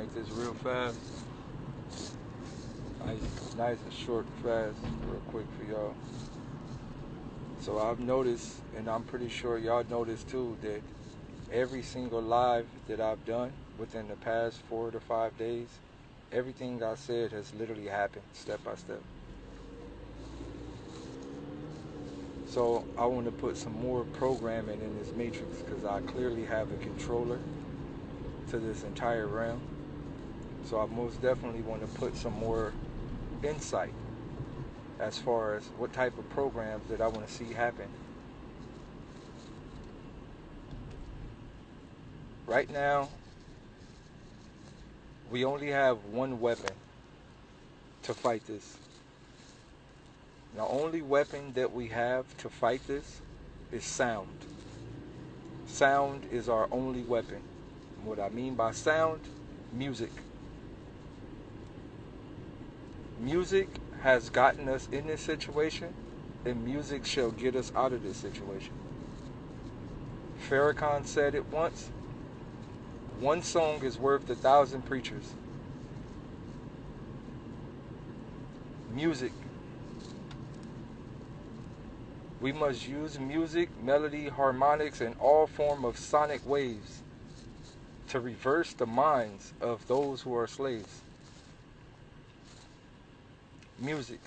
make this real fast. Nice and short and fast, real quick for y'all. So I've noticed, and I'm pretty sure y'all noticed too, that every single live that I've done within the past 4 to 5 days, everything I said has literally happened step by step. So I want to put some more programming in this matrix because I clearly have a controller to this entire realm. So I most definitely want to put some more insight as far as what type of programs that I want to see happen. Right now, we only have one weapon to fight this. The only weapon that we have to fight this is sound. Sound is our only weapon. And what I mean by sound, music. Music has gotten us in this situation, and music shall get us out of this situation. Farrakhan said it once, one song is worth 1,000 preachers. Music. We must use music, melody, harmonics, and all form of sonic waves to reverse the minds of those who are slaves. Music.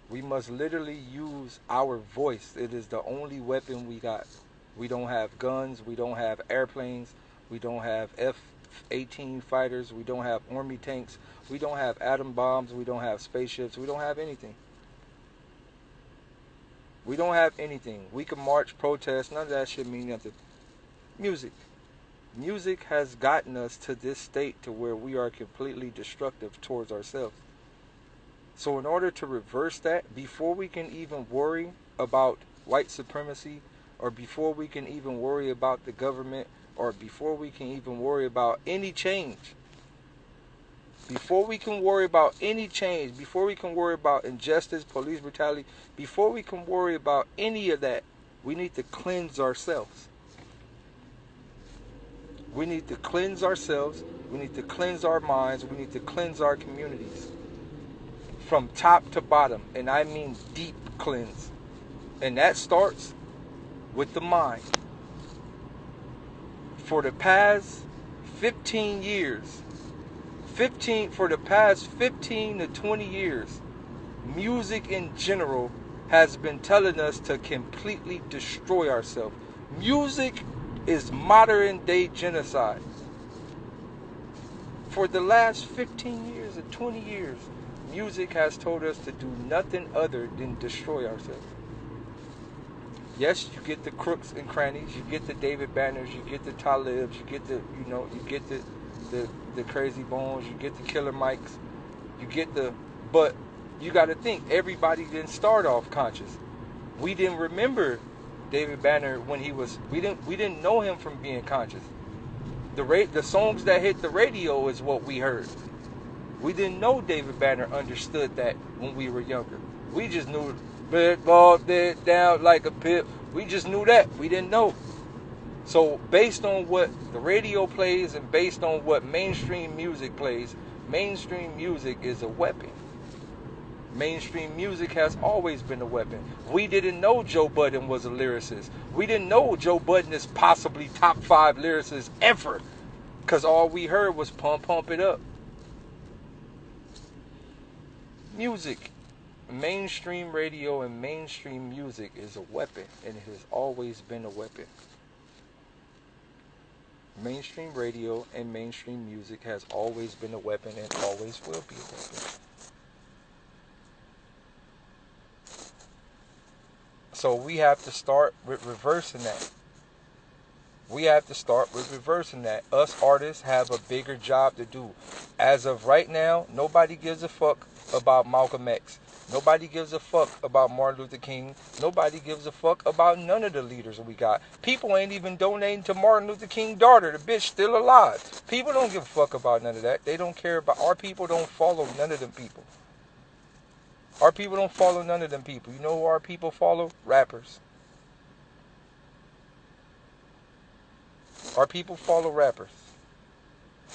We must literally use our voice. It is the only weapon we got. We don't have guns. We don't have airplanes. We don't have F-18 fighters. We don't have army tanks. We don't have atom bombs. We don't have spaceships. We don't have anything. We don't have anything. We can march, protest. None of that shit mean nothing. Music. Music has gotten us to this state to where we are completely destructive towards ourselves. So in order to reverse that, before we can even worry about white supremacy, or before we can even worry about the government, or before we can even worry about any change, before we can worry about any change, before we can worry about injustice, police brutality, before we can worry about any of that, we need to cleanse ourselves. We need to cleanse ourselves. We need to cleanse our minds. We need to cleanse our communities. From top to bottom. And I mean deep cleanse. And that starts with the mind. For the past 15 years, for the past 15 to 20 years, music in general has been telling us to completely destroy ourselves. Music is modern day genocide. For the last 15 years or 20 years, music has told us to do nothing other than destroy ourselves. Yes, you get the crooks and crannies, you get the David Banners, you get the Talibs, you get the, you get the Crazy Bones, you get the Killer Mikes, but you got to think, everybody didn't start off conscious. We didn't remember David Banner when we didn't know him from being conscious. The songs that hit the radio is what we heard. We didn't know David Banner understood that when we were younger. We just knew big ball dead down like a pip. We just knew that. We didn't know. So based on what the radio plays and based on what mainstream music plays, mainstream music is a weapon. Mainstream music has always been a weapon. We didn't know Joe Budden was a lyricist. We didn't know Joe Budden is possibly top 5 lyricist ever. Because all we heard was pump it up. Music. Mainstream radio and mainstream music is a weapon. And it has always been a weapon. Mainstream radio and mainstream music has always been a weapon and always will be a weapon. So we have to start with reversing that. Us artists have a bigger job to do. As of right now, nobody gives a fuck about Malcolm X. Nobody gives a fuck about Martin Luther King. Nobody gives a fuck about none of the leaders we got. People ain't even donating to Martin Luther King's daughter. The bitch still alive. People don't give a fuck about none of that. They don't care about... Our people don't follow none of them people. Our people don't follow none of them people. You know who our people follow? Rappers. Our people follow rappers.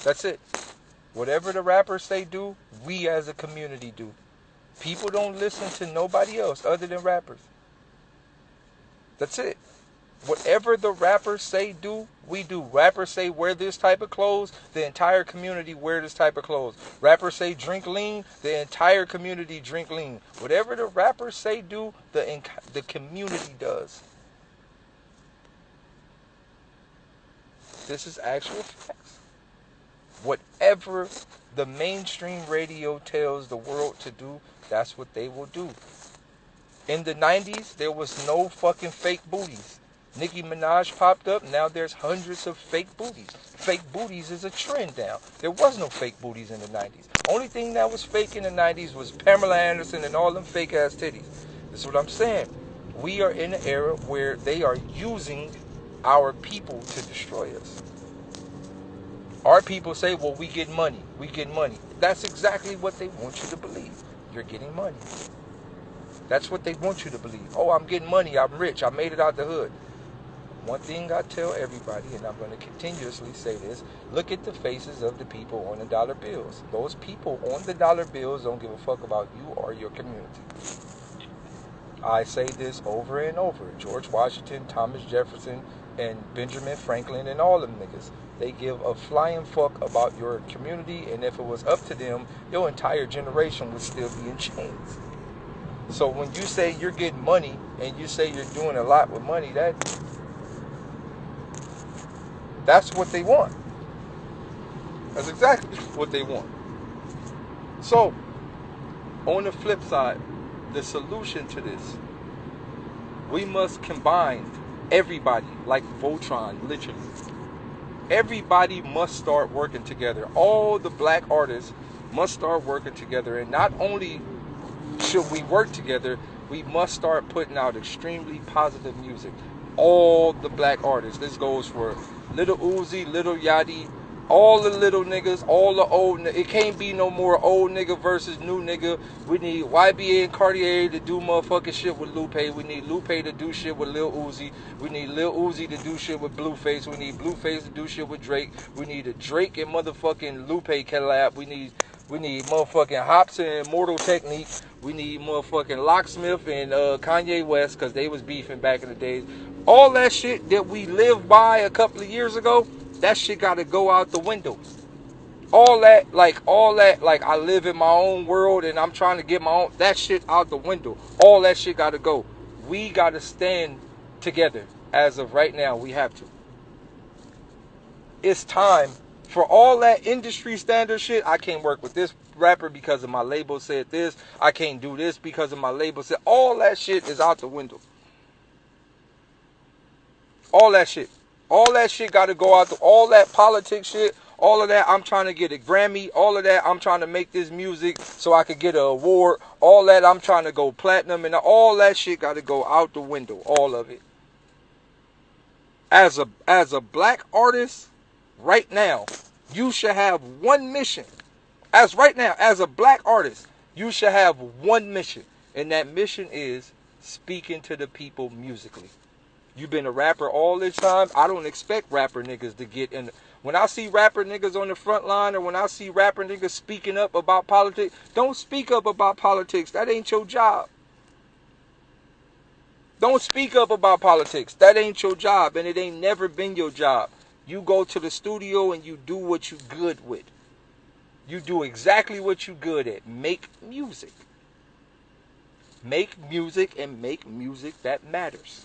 That's it. Whatever the rappers say do, we as a community do. People don't listen to nobody else other than rappers. That's it. Whatever the rappers say do, we do. Rappers say wear this type of clothes, the entire community wear this type of clothes. Rappers say drink lean, the entire community drink lean. Whatever the rappers say do, the community does. This is actual facts. Whatever the mainstream radio tells the world to do, that's what they will do. In the 90s, there was no fucking fake booties. Nicki Minaj popped up, now there's hundreds of fake booties. Fake booties is a trend now. There was no fake booties in the 90s. Only thing that was fake in the 90s was Pamela Anderson and all them fake ass titties. That's what I'm saying. We are in an era where they are using our people to destroy us. Our people say, well, we get money. We get money. That's exactly what they want you to believe. You're getting money. That's what they want you to believe. Oh, I'm getting money. I'm rich. I made it out the hood. One thing I tell everybody, and I'm going to continuously say this, look at the faces of the people on the dollar bills. Those people on the dollar bills don't give a fuck about you or your community. I say this over and over. George Washington, Thomas Jefferson, and Benjamin Franklin, and all them niggas. They give a flying fuck about your community, and if it was up to them, your entire generation would still be in chains. So when you say you're getting money, and you say you're doing a lot with money, that's what they want. That's exactly what they want. So, on the flip side, the solution to this, we must combine everybody, like Voltron, literally. Everybody must start working together. All the black artists must start working together. And not only should we work together, we must start putting out extremely positive music. All the black artists. This goes for Little Uzi, Little Yachty, all the little niggas, all the old niggas. It can't be no more old nigga versus new nigga. We need YBA and Cartier to do motherfucking shit with Lupe. We need Lupe to do shit with Lil Uzi. We need Lil Uzi to do shit with Blueface. We need Blueface to do shit with Drake. We need a Drake and motherfucking Lupe collab. We need motherfucking Hops and Immortal Technique. We need motherfucking Locksmith and Kanye West, because they was beefing back in the days. All that shit that we lived by a couple of years ago, that shit gotta go out the window. All that, like I live in my own world and I'm trying to get my own, that shit out the window. All that shit gotta go. We gotta stand together. As of right now, we have to. It's time for all that industry standard shit. I can't work with this rapper because of my label said this. I can't do this because of my label said. All that shit is out the window. All that shit. All that shit got to go out. All that politics shit. All of that. I'm trying to get a Grammy. All of that. I'm trying to make this music so I could get an award. All that. I'm trying to go platinum. And all that shit got to go out the window. All of it. As a black artist, right now, you should have one mission. As right now, as a black artist, you should have one mission. And that mission is speaking to the people musically. You've been a rapper all this time. I don't expect rapper niggas to get in. When I see rapper niggas on the front line, or when I see rapper niggas speaking up about politics, don't speak up about politics. That ain't your job. Don't speak up about politics. That ain't your job, and it ain't never been your job. You go to the studio and you do what you good with. You do exactly what you good at. Make music. Make music, and make music that matters.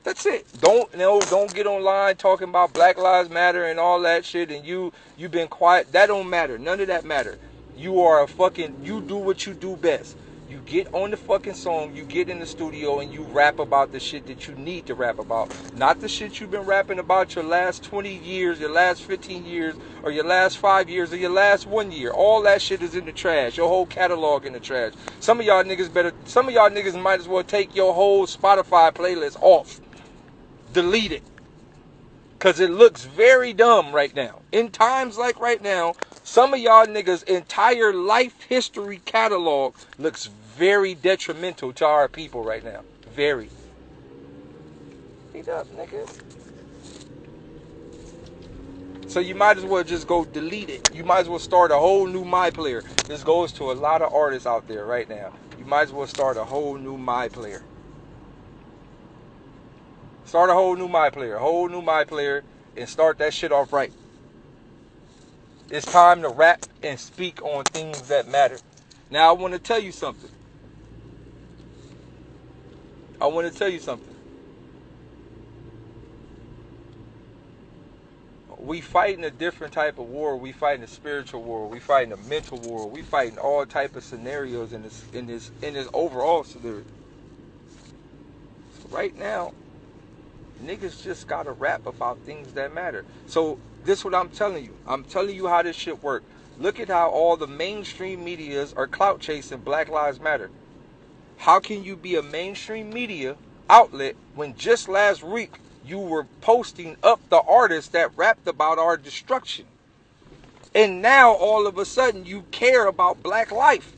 That's it. Don't get online talking about Black Lives Matter and all that shit, and you've been quiet. That don't matter. None of that matter. You do what you do best. You get on the fucking song, you get in the studio, and you rap about the shit that you need to rap about. Not the shit you've been rapping about your last 20 years, your last 15 years, or your last 5 years, or your last 1 year. All that shit is in the trash. Your whole catalog in the trash. Some of y'all niggas might as well take your whole Spotify playlist off. Delete it. Because it looks very dumb right now. In times like right now, some of y'all niggas' entire life history catalog looks very detrimental to our people right now. Very. Beat up, nigga. So you might as well just go delete it. You might as well start a whole new My Player. This goes to a lot of artists out there right now. You might as well start a whole new My Player. Start a whole new My Player, and start that shit off right. It's time to rap and speak on things that matter. Now I want to tell you something. We fighting a different type of war. We fighting a spiritual war. We fighting a mental war. We fighting all type of scenarios in this overall scenario. So right now, niggas just gotta rap about things that matter. So this is what I'm telling you. I'm telling you how this shit work. Look at how all the mainstream medias are clout chasing Black Lives Matter. How can you be a mainstream media outlet when just last week you were posting up the artists that rapped about our destruction? And now all of a sudden you care about black life.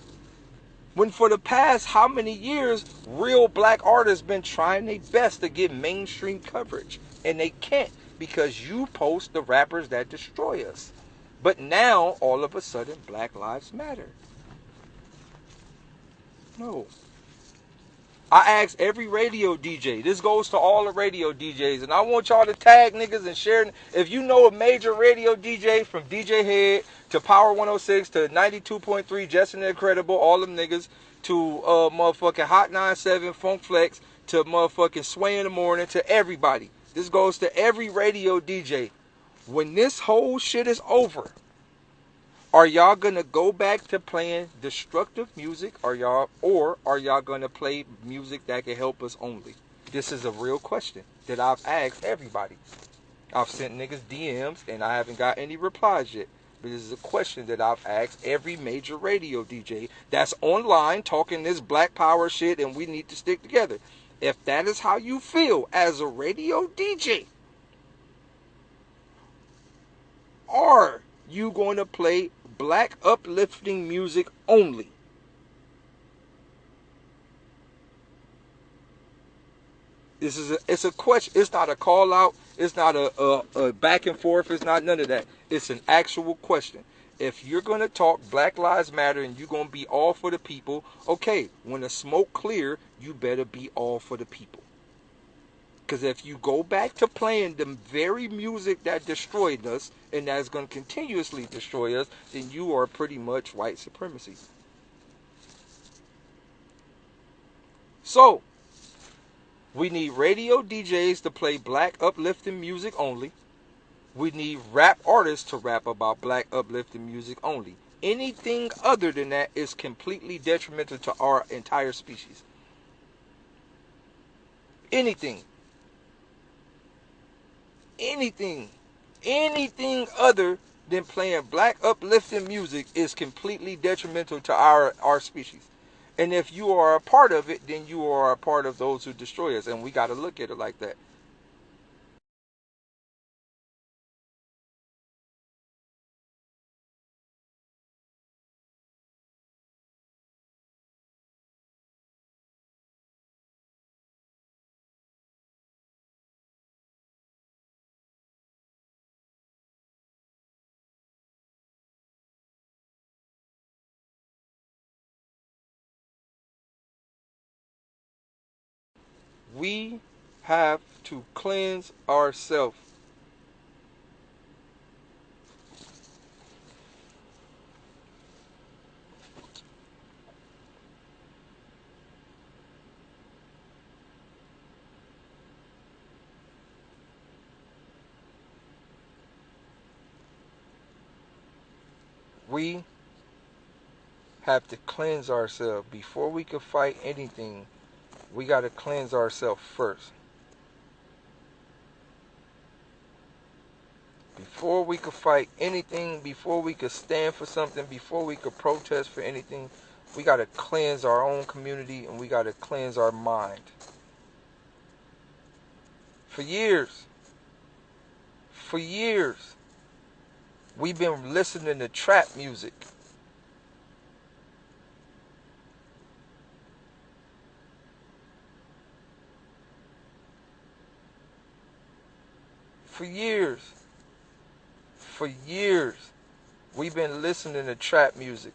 When for the past how many years real black artists been trying their best to get mainstream coverage. And they can't because you post the rappers that destroy us. But now all of a sudden Black Lives Matter. No. I asked every radio DJ. This goes to all the radio DJs. And I want y'all to tag niggas and share. If you know a major radio DJ from DJ Head to Power 106 to 92.3, Justin the Incredible, all them niggas, to motherfucking Hot 97, Funk Flex, to motherfucking Sway in the Morning, to everybody. This goes to every radio DJ. When this whole shit is over, are y'all gonna go back to playing destructive music? Or are y'all gonna play music that can help us only? This is a real question that I've asked everybody. I've sent niggas DMs and I haven't got any replies yet. But this is a question that I've asked every major radio DJ that's online talking this black power shit and we need to stick together. If that is how you feel as a radio DJ, are you going to play black uplifting music only? It's a question. It's not a call out. It's not a back and forth. It's not none of that. It's an actual question. If you're going to talk Black Lives Matter and you're going to be all for the people, okay, when the smoke clear, you better be all for the people. Because if you go back to playing the very music that destroyed us and that's going to continuously destroy us, then you are pretty much white supremacy. So, we need radio DJs to play black uplifting music only. We need rap artists to rap about black uplifting music only. Anything other than that is completely detrimental to our entire species. Anything other than playing black uplifting music is completely detrimental to our species. And if you are a part of it, then you are a part of those who destroy us. And we got to look at it like that. We have to cleanse ourselves. We have to cleanse ourselves. Before we can fight anything, we got to cleanse ourselves first. Before we could fight anything, before we could stand for something, before we could protest for anything, we got to cleanse our own community and we got to cleanse our mind. For years, we've been listening to trap music. For For years, we've been listening to trap music.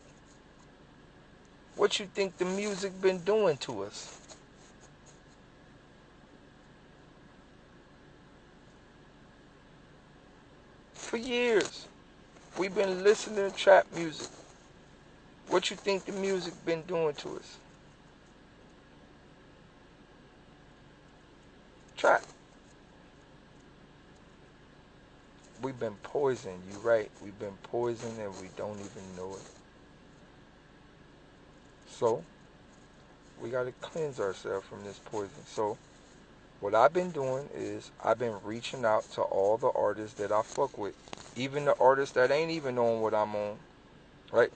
What you think the music been doing to us? For years, we've been listening to trap music. What you think the music been doing to us? Trap. We've been poisoned. You're right. We've been poisoned and we don't even know it. So, we got to cleanse ourselves from this poison. So, what I've been doing is I've been reaching out to all the artists that I fuck with. Even the artists that ain't even on what I'm on. Right?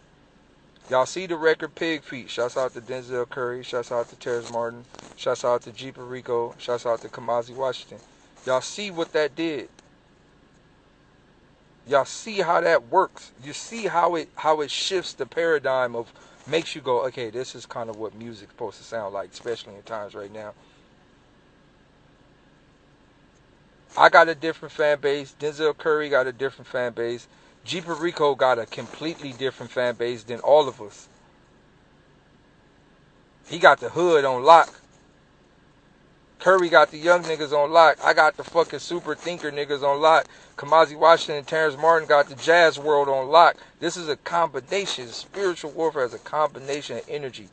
Y'all see the record Pig Feet. Shouts out to Denzel Curry. Shouts out to Terrence Martin. Shouts out to G. Perico. Shouts out to Kamasi Washington. Y'all see what that did. Y'all see how that works. You see how it shifts the paradigm of, makes you go, okay, this is kind of what music's supposed to sound like, especially in times right now. I got a different fan base. Denzel Curry got a different fan base. G. Perico got a completely different fan base than all of us. He got the hood on lock. Curry got the young niggas on lock. I got the fucking super thinker niggas on lock. Kamasi Washington and Terrence Martin got the jazz world on lock. This is a combination. Spiritual warfare is a combination of energy.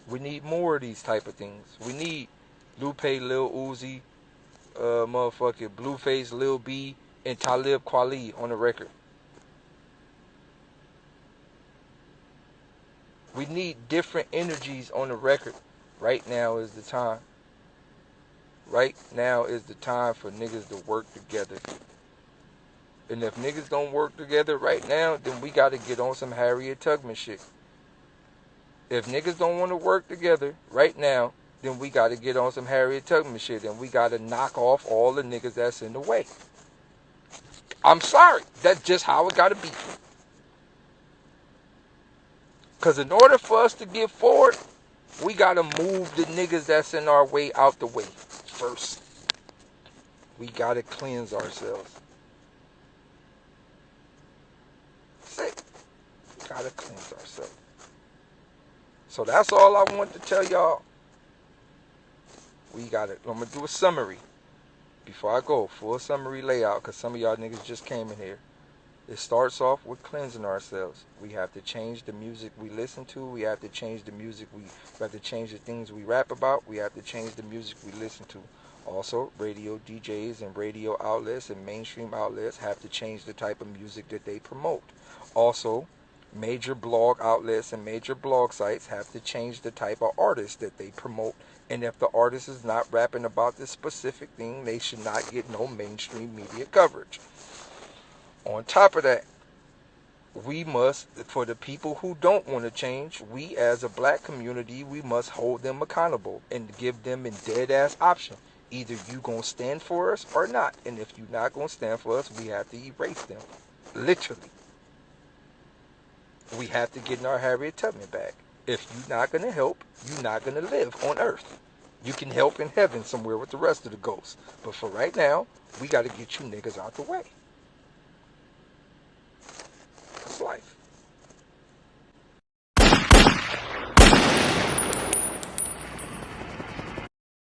We need more of these type of things. We need Lupe, Lil Uzi, motherfucking Blueface, Lil B, and Talib Kweli on the record. We need different energies on the record. Right now is the time. Right now is the time for niggas to work together. And if niggas don't work together right now, then we got to get on some Harriet Tubman shit. If niggas don't want to work together right now, then we got to get on some Harriet Tubman shit. And we got to knock off all the niggas that's in the way. I'm sorry. That's just how it got to be. Because in order for us to get forward, we got to move the niggas that's in our way out the way first. We got to cleanse ourselves. That's it. We got to cleanse ourselves. So that's all I want to tell y'all. We got it. I'm going to do a summary. Before I go, full summary layout, because some of y'all niggas just came in here. It starts off with cleansing ourselves. We have to change the music we listen to. We have to change the music we have to change the things we rap about. We have to change the music we listen to. Also, radio DJs and radio outlets and mainstream outlets have to change the type of music that they promote. Also, major blog outlets and major blog sites have to change the type of artist that they promote. And if the artist is not rapping about this specific thing, they should not get no mainstream media coverage. On top of that, we must, for the people who don't want to change, we as a black community, we must hold them accountable and give them a dead-ass option. Either you gonna stand for us or not. And if you're not gonna stand for us, we have to erase them. Literally. We have to get in our Harriet Tubman back. If you're not gonna help, you're not gonna live on earth. You can help in heaven somewhere with the rest of the ghosts. But for right now, we got to get you niggas out the way.